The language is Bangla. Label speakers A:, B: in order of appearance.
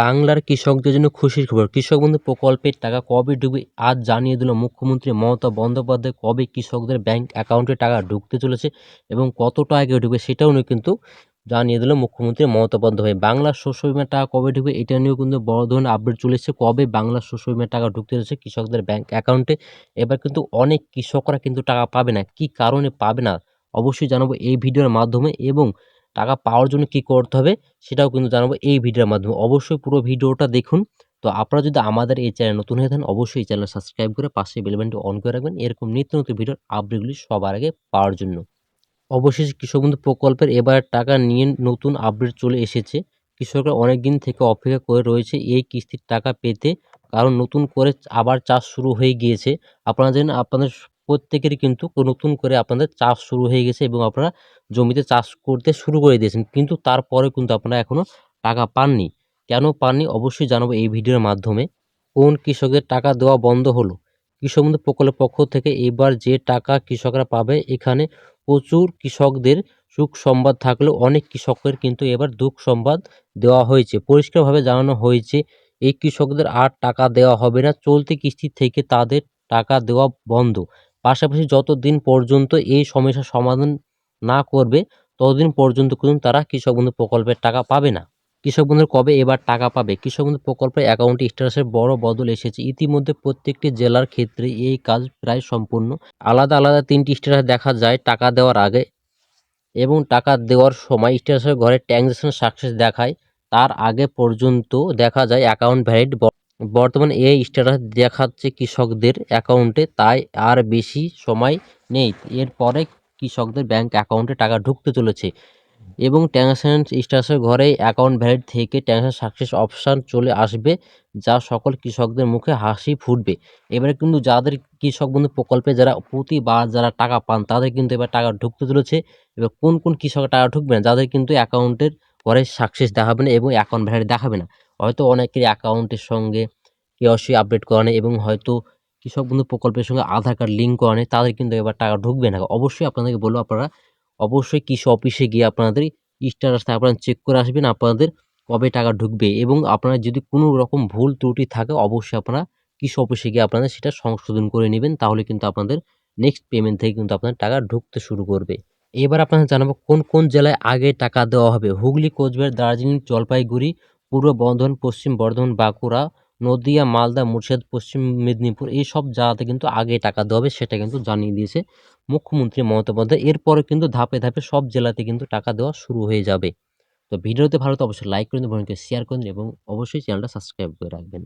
A: বাংলার কৃষকদের জন্য খুশির খবর। কৃষক বন্ধু প্রকল্পের টাকা কবে ঢুকবে আজ জানিয়ে দিল মুখ্যমন্ত্রী মমতা বন্দ্যোপাধ্যায়। কবে কৃষকদের ব্যাংক অ্যাকাউন্টে টাকা ঢুকতে চলেছে এবং কতটা আগে ঢুকবে সেটাও নিয়ে কিন্তু জানিয়ে দিল মুখ্যমন্ত্রী মমতা বন্দ্যোপাধ্যায়। বাংলার শস্য বিমার টাকা কবে ঢুকবে এটা নিয়েও কিন্তু বড় ধরনের আপডেট চলে এসেছে। কবে বাংলার শস্য বিমার টাকা ঢুকতে চলেছে কৃষকদের ব্যাংক অ্যাকাউন্টে। এবার কিন্তু অনেক কৃষকরা কিন্তু টাকা পাবে না। কি কারণে পাবে না অবশ্যই জানাবো এই ভিডিওর মাধ্যমে, এবং টাকা পাওয়ার জন্য কি করতে হবে সেটাও কিন্তু জানাবো এই ভিডিওর মাধ্যমে। অবশ্যই পুরো ভিডিওটা দেখুন। তো আপনারা যদি আমাদের এই চ্যানেল নতুন হয়ে থাকেন অবশ্যই এই চ্যানেল সাবস্ক্রাইব করে পাশে বেল বাটনটি অন করে রাখবেন এরকম নিত্য নতুন ভিডিওর আপডেটগুলি সবার আগে পাওয়ার জন্য। অবশেষে কৃষক বন্ধু প্রকল্পের এবার টাকা নিয়ে নতুন আপডেট চলে এসেছে। কৃষকরা অনেক দিন থেকে অপেক্ষা করে রয়েছে এই কিস্তির টাকা পেতে, কারণ নতুন করে আবার চাষ শুরু হয়ে গিয়েছে। আপনারা জানেন আপনাদের প্রত্যেকেরই কিন্তু নতুন করে আপনাদের চাষ শুরু হয়ে গেছে এবং আপনারা জমিতে চাষ করতে শুরু করে দিয়েছেন, কিন্তু তারপরে কিন্তু আপনারা এখনো টাকা পাননি। কেন পাননি অবশ্যই জানাবো এই ভিডিওর মাধ্যমে। কোন কৃষকদের টাকা দেওয়া বন্ধ হলো? কৃষক বন্ধু প্রকল্পের পক্ষ থেকে এবার যে টাকা কৃষকরা পাবে, এখানে প্রচুর কৃষকদের সুখ সংবাদ থাকলেও অনেক কৃষকের কিন্তু এবার দুঃখ সংবাদ দেওয়া হয়েছে। পরিষ্কারভাবে জানানো হয়েছে এই কৃষকদের আর টাকা দেওয়া হবে না। চলতি কিস্তি থেকে তাদের টাকা দেওয়া বন্ধ। পাশাপাশি যতদিন পর্যন্ত এই সমস্যার সমাধান না করবে ততদিন পর্যন্ত কিন্তু তারা কৃষক বন্ধু প্রকল্পের টাকা পাবে না। কৃষক বন্ধুর কবে এবার টাকা পাবে? কৃষক বন্ধু প্রকল্পের অ্যাকাউন্টে স্ট্যাটাসের বড় বদল এসেছে। ইতিমধ্যে প্রত্যেকটি জেলার ক্ষেত্রে এই কাজ প্রায় সম্পূর্ণ। আলাদা আলাদা ৩টি স্ট্যাটাস দেখা যায় টাকা দেওয়ার আগে এবং টাকা দেওয়ার সময়। স্ট্যাটাসের ঘরে ট্রানজ্যাকশন সাকসেস দেখায়, তার আগে পর্যন্ত দেখা যায় অ্যাকাউন্ট ভ্যালিড। বর্তমানে এই স্ট্যাটাস দেখাচ্ছে কৃষকদের অ্যাকাউন্টে, তাই আর বেশি সময় নেই। এরপরে কৃষকদের ব্যাংক অ্যাকাউন্টে টাকা ঢুকতে চলেছে এবং ট্রানজ্যাকশন স্ট্যাটাসের ঘরে অ্যাকাউন্ট ভ্যালিড থেকে ট্রানজ্যাকশন সাকসেস অপশান চলে আসবে, যা সকল কৃষকদের মুখে হাসি ফুটবে। এবারে কিন্তু যাদের কৃষক বন্ধু প্রকল্পে যারা প্রতিবার যারা টাকা পান তাদের কিন্তু এবার টাকা ঢুকতে চলেছে। এবার কোন কোন কৃষকের টাকা ঢুকবে না? যাদের কিন্তু অ্যাকাউন্টের ঘরে সাকসেস দেখাবে না এবং অ্যাকাউন্ট ভ্যালিড দেখাবে না। হয়তো অনেকের অ্যাকাউন্টের সঙ্গে কেওয়াইসি আপডেট করা নেই এবং হয়তো কৃষক বন্ধু প্রকল্পের সঙ্গে আধার কার্ড লিঙ্ক করা নেই, তাদের কিন্তু এবার টাকা ঢুকবে না। অবশ্যই আপনাদেরকে বলবো আপনারা অবশ্যই কৃষি অফিসে গিয়ে আপনাদের স্ট্যাটাসটা আপনারা চেক করে আসবেন আপনাদের কবে টাকা ঢুকবে, এবং আপনার যদি কোনো রকম ভুল ত্রুটি থাকে অবশ্যই আপনারা কৃষি অফিসে গিয়ে আপনাদের সেটা সংশোধন করে নেবেন। তাহলে কিন্তু আপনাদের নেক্সট পেমেন্ট থেকে কিন্তু আপনার টাকা ঢুকতে শুরু করবে। এবার আপনাদের জানাবো কোন কোন জেলায় আগে টাকা দেওয়া হবে। হুগলি, কোচবিহার, দার্জিলিং, জলপাইগুড়ি, পূর্ব বর্ধমান, পশ্চিম বর্ধমান, বাঁকুড়া, নদিয়া, মালদা, মুর্শিদাবাদ, পশ্চিম মেদিনীপুর, এই সব জায়গাতে কিন্তু আগে টাকা দেওয়া হবে সেটা কিন্তু জানিয়ে দিয়েছে মুখ্যমন্ত্রী মমতা বন্দ্যোপাধ্যায়। এরপরে কিন্তু ধাপে ধাপে সব জেলাতে কিন্তু টাকা দেওয়া শুরু হয়ে যাবে। তো ভিডিওতে ভালো তো অবশ্যই লাইক করে দিন, শেয়ার করে দিন এবং অবশ্যই চ্যানেলটা সাবস্ক্রাইব করে রাখবেন।